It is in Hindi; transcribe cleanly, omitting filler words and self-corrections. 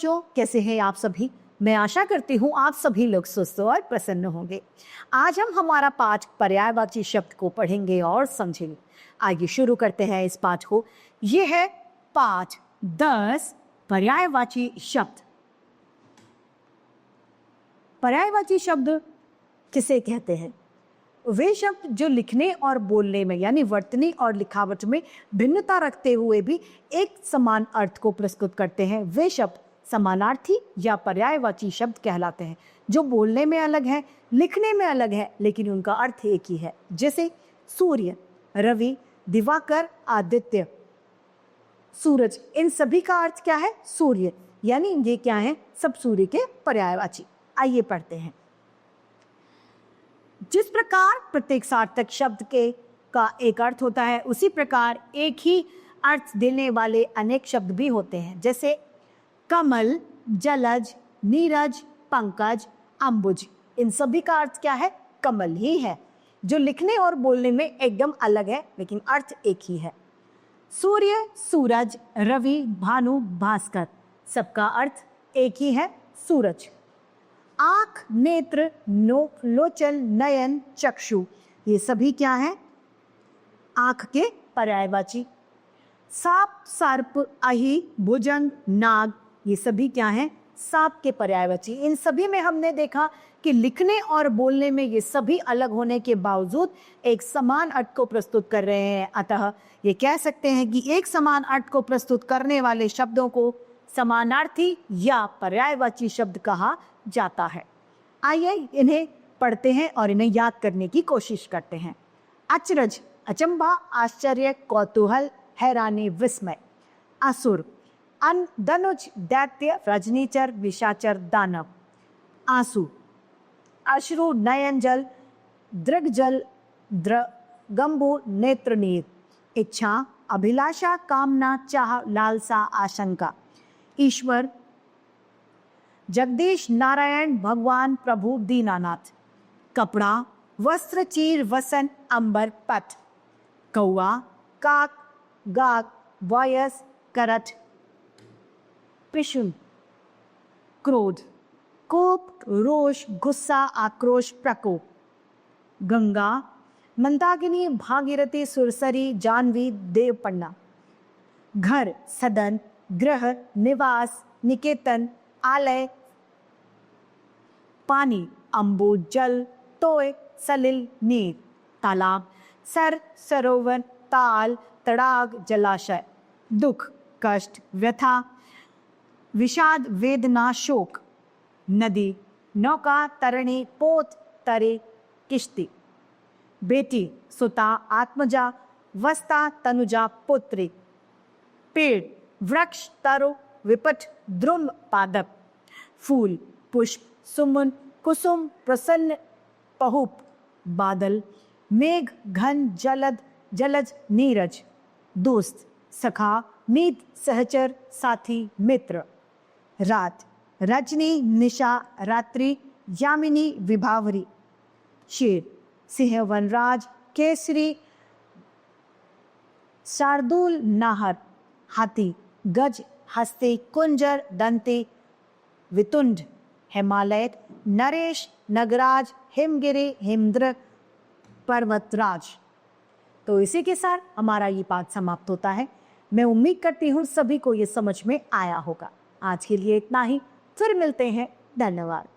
बच्चों, कैसे हैं आप सभी? मैं आशा करती हूँ आप सभी लोग स्वस्थ और प्रसन्न होंगे। आज हम हमारा पाठ पर्यायवाची शब्द को पढ़ेंगे और समझेंगे। आइए शुरू करते हैं इस पाठ को। ये है पाठ 10 पर्यायवाची शब्द। पर्यायवाची शब्द किसे कहते हैं? वे शब्द जो लिखने और बोलने में यानी वर्तनी और लिखावट में भिन्नता रखते हुए भी एक समान अर्थ को प्रस्तुत करते हैं, वे शब्द समानार्थी या पर्यायवाची शब्द कहलाते हैं। जो बोलने में अलग है, लिखने में अलग है, लेकिन उनका अर्थ एक ही है। जैसे सूर्य, रवि, दिवाकर, आदित्य, सूरज, इन सभी का अर्थ क्या है? सूर्य, यानी ये क्या है? सब सूर्य के पर्यायवाची। आइए पढ़ते हैं। जिस प्रकार प्रत्येक सार्थक शब्द का एक अर्थ होता है, उसी प्रकार एक ही अर्थ देने वाले अनेक शब्द भी होते हैं। जैसे कमल, जलज, नीरज, पंकज, अंबुज, इन सभी का अर्थ क्या है? कमल ही है। जो लिखने और बोलने में एकदम अलग है, लेकिन अर्थ एक ही है। सूर्य, सूरज, रवि, भानु, भास्कर, सबका अर्थ एक ही है, सूरज। आँख, नेत्र, लोचन, नयन, चक्षु, ये सभी क्या है? आँख के पर्यायवाची। सांप, सर्प, अहि, भुजंग, नाग, ये सभी क्या है? सांप के पर्यायवाची। इन सभी में हमने देखा कि लिखने और बोलने में ये सभी अलग होने के बावजूद एक समान अर्थ को प्रस्तुत कर रहे हैं। अतः ये कह सकते हैं कि एक समान अर्थ को प्रस्तुत करने वाले शब्दों को समानार्थी या पर्यायवाची शब्द कहा जाता है। आइए इन्हें पढ़ते हैं और इन्हें याद करने की कोशिश करते हैं। अचरज, अचंभा, आश्चर्य, कौतूहल, हैरानी, विस्मय। असुर, धनुज, दैत्य, रजनीचर, विशाचर, दानव। आंसू, अश्रु, नयन जल, दृग जल, गंबू, नेत्र नीर। इच्छा, अभिलाषा, कामना, चाह, लालसा, आशंका। ईश्वर, जगदीश, नारायण, भगवान, प्रभु, दीनानाथ। कपड़ा, वस्त्र, चीर, वसन, अंबर, पट। कौआ, काक, गाक, वयस, करट। पिशुन, क्रोध, कोप, रोष, गुस्सा, आक्रोश, प्रकोप। गंगा, मंदाकिनी, भागीरथी, सुरसरी, जानवी, देवपन्ना। घर, सदन, गृह, निवास, निकेतन, आलय। पानी, अम्बु, जल, तोय, सलिल, नीर। तालाब, सर, सरोवर, ताल, तड़ाग, जलाशय। दुख, कष्ट, व्यथा, विषाद, वेदना, शोक। नदी, नौका, तरणी, पोत, तरे, किश्ती। बेटी, सुता, आत्मजा, वस्ता, तनुजा, पुत्री। पेड़, वृक्ष, तरु, विपट, द्रुम, पादप। फूल, पुष्प, सुमन, कुसुम, प्रसन्न, पहुप, बादल। मेघ, घन, जलद, जलज, नीरज। दोस्त, सखा, मीत, सहचर, साथी, मित्र। रात, रजनी, निशा, रात्रि, यामिनी, विभावरी। शेर, सिंह, वनराज, केसरी, शार्दूल, नाहर। हाथी, गज, हस्ती, कुंजर, दंती, वितुंड। हिमालय, नरेश, नगराज, हिमगिरी, हिमद्र, पर्वतराज। तो इसी के साथ हमारा ये पाठ समाप्त होता है। मैं उम्मीद करती हूँ सभी को ये समझ में आया होगा। आज के लिए इतना ही, फिर मिलते हैं। धन्यवाद।